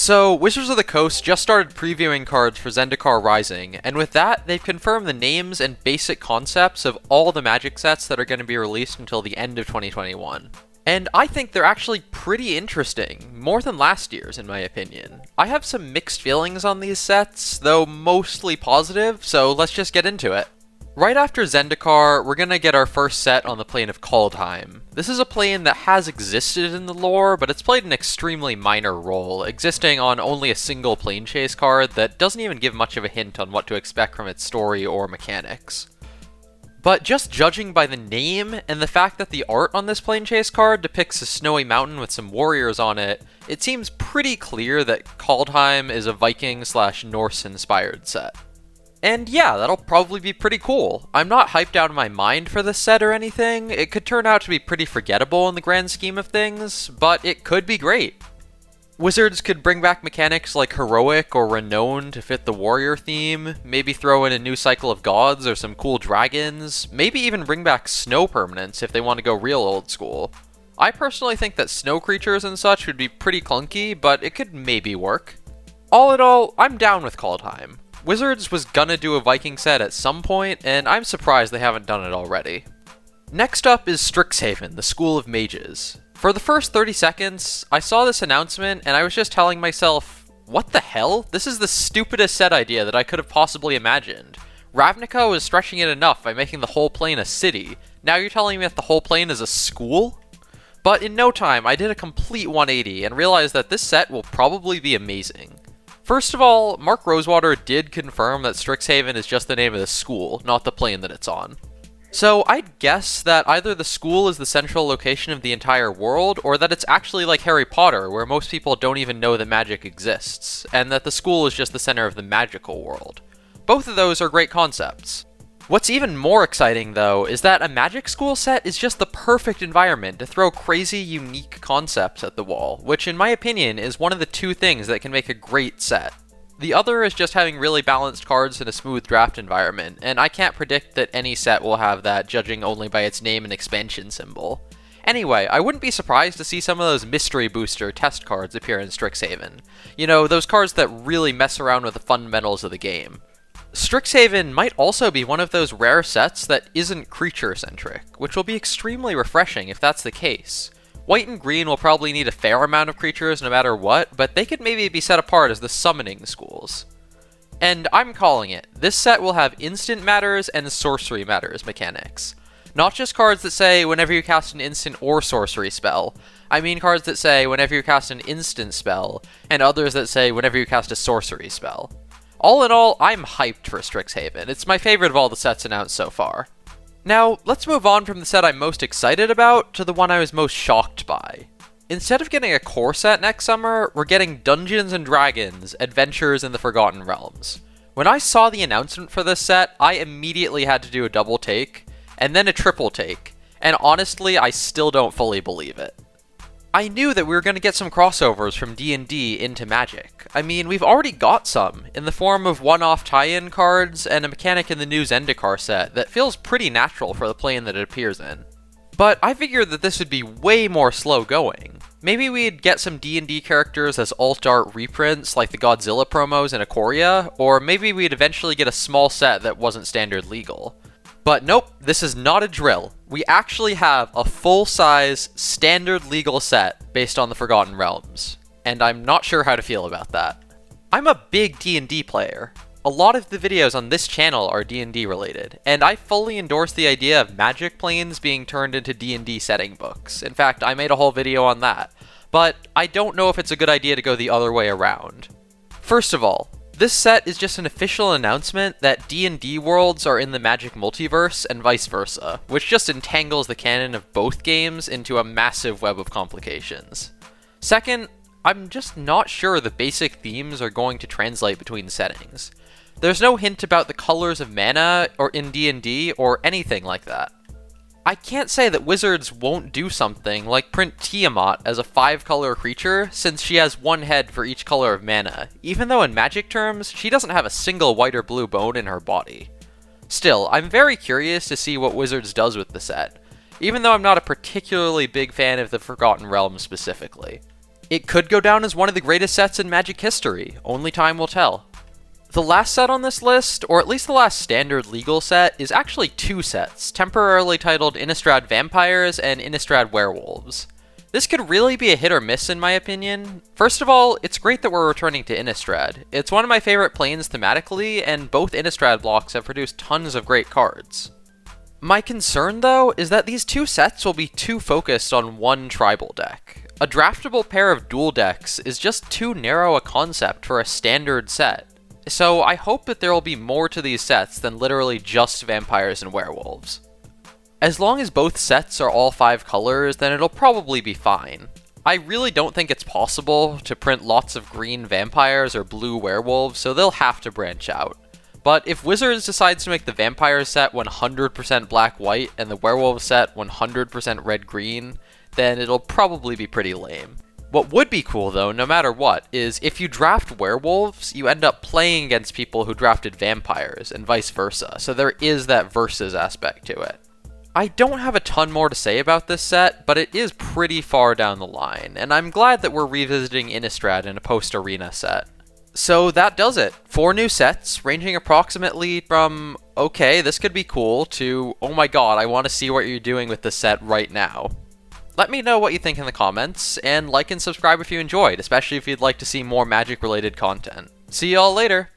So, Wizards of the Coast just started previewing cards for Zendikar Rising, and with that, they've confirmed the names and basic concepts of all the Magic sets that are going to be released until the end of 2021. And I think they're actually pretty interesting, more than last year's in my opinion. I have some mixed feelings on these sets, though mostly positive, so let's just get into it. Right after Zendikar, we're gonna get our first set on the plane of Kaldheim. This is a plane that has existed in the lore, but it's played an extremely minor role, existing on only a single plane chase card that doesn't even give much of a hint on what to expect from its story or mechanics. But just judging by the name and the fact that the art on this plane chase card depicts a snowy mountain with some warriors on it, it seems pretty clear that Kaldheim is a Viking/Norse inspired set. And yeah, that'll probably be pretty cool. I'm not hyped out of my mind for this set or anything. It could turn out to be pretty forgettable in the grand scheme of things, but it could be great. Wizards could bring back mechanics like Heroic or Renown to fit the warrior theme, maybe throw in a new cycle of gods or some cool dragons, maybe even bring back snow permanents if they want to go real old school. I personally think that snow creatures and such would be pretty clunky, but it could maybe work. All in all, I'm down with Kaldheim. Wizards was gonna do a Viking set at some point, and I'm surprised they haven't done it already. Next up is Strixhaven, the School of Mages. For the first 30 seconds, I saw this announcement and I was just telling myself, what the hell? This is the stupidest set idea that I could have possibly imagined. Ravnica was stretching it enough by making the whole plane a city. Now you're telling me that the whole plane is a school? But in no time, I did a complete 180 and realized that this set will probably be amazing. First of all, Mark Rosewater did confirm that Strixhaven is just the name of the school, not the plane that it's on. So I'd guess that either the school is the central location of the entire world, or that it's actually like Harry Potter, where most people don't even know that magic exists, and that the school is just the center of the magical world. Both of those are great concepts. What's even more exciting, though, is that a Magic School set is just the perfect environment to throw crazy, unique concepts at the wall, which in my opinion is one of the two things that can make a great set. The other is just having really balanced cards in a smooth draft environment, and I can't predict that any set will have that judging only by its name and expansion symbol. Anyway, I wouldn't be surprised to see some of those Mystery Booster test cards appear in Strixhaven. You know, those cards that really mess around with the fundamentals of the game. Strixhaven might also be one of those rare sets that isn't creature-centric, which will be extremely refreshing if that's the case. White and green will probably need a fair amount of creatures no matter what, but they could maybe be set apart as the summoning schools. And I'm calling it. This set will have instant matters and sorcery matters mechanics. Not just cards that say whenever you cast an instant or sorcery spell. I mean cards that say whenever you cast an instant spell, and others that say whenever you cast a sorcery spell. All in all, I'm hyped for Strixhaven. It's my favorite of all the sets announced so far. Now, let's move on from the set I'm most excited about to the one I was most shocked by. Instead of getting a core set next summer, we're getting Dungeons & Dragons: Adventures in the Forgotten Realms. When I saw the announcement for this set, I immediately had to do a double take, and then a triple take, and honestly, I still don't fully believe it. I knew that we were going to get some crossovers from D&D into Magic. I mean, we've already got some, in the form of one-off tie-in cards and a mechanic in the new Zendikar set that feels pretty natural for the plane that it appears in. But I figured that this would be way more slow going. Maybe we'd get some D&D characters as alt-art reprints like the Godzilla promos in Ikoria, or maybe we'd eventually get a small set that wasn't standard legal. But nope, this is not a drill. We actually have a full-size, standard legal set based on the Forgotten Realms, and I'm not sure how to feel about that. I'm a big D&D player. A lot of the videos on this channel are D&D related, and I fully endorse the idea of Magic planes being turned into D&D setting books. In fact, I made a whole video on that. But I don't know if it's a good idea to go the other way around. First of all, this set is just an official announcement that D&D worlds are in the Magic multiverse and vice versa, which just entangles the canon of both games into a massive web of complications. Second, I'm just not sure the basic themes are going to translate between settings. There's no hint about the colors of mana or in D&D or anything like that. I can't say that Wizards won't do something like print Tiamat as a 5-color creature, since she has one head for each color of mana, even though in Magic terms, she doesn't have a single white or blue bone in her body. Still, I'm very curious to see what Wizards does with the set, even though I'm not a particularly big fan of the Forgotten Realms specifically. It could go down as one of the greatest sets in Magic history, only time will tell. The last set on this list, or at least the last standard legal set, is actually two sets, temporarily titled Innistrad Vampires and Innistrad Werewolves. This could really be a hit or miss in my opinion. First of all, it's great that we're returning to Innistrad. It's one of my favorite planes thematically, and both Innistrad blocks have produced tons of great cards. My concern though, is that these two sets will be too focused on one tribal deck. A draftable pair of dual decks is just too narrow a concept for a standard set. So I hope that there will be more to these sets than literally just vampires and werewolves. As long as both sets are all 5 colors, then it'll probably be fine. I really don't think it's possible to print lots of green vampires or blue werewolves, so they'll have to branch out. But if Wizards decides to make the vampire set 100% black-white and the werewolf set 100% red-green, then it'll probably be pretty lame. What would be cool though, no matter what, is if you draft werewolves, you end up playing against people who drafted vampires, and vice versa, so there is that versus aspect to it. I don't have a ton more to say about this set, but it is pretty far down the line, and I'm glad that we're revisiting Innistrad in a post-arena set. So that does it. 4 new sets, ranging approximately from, okay, this could be cool, to, oh my god, I want to see what you're doing with this set right now. Let me know what you think in the comments, and like and subscribe if you enjoyed, especially if you'd like to see more Magic-related content. See y'all later!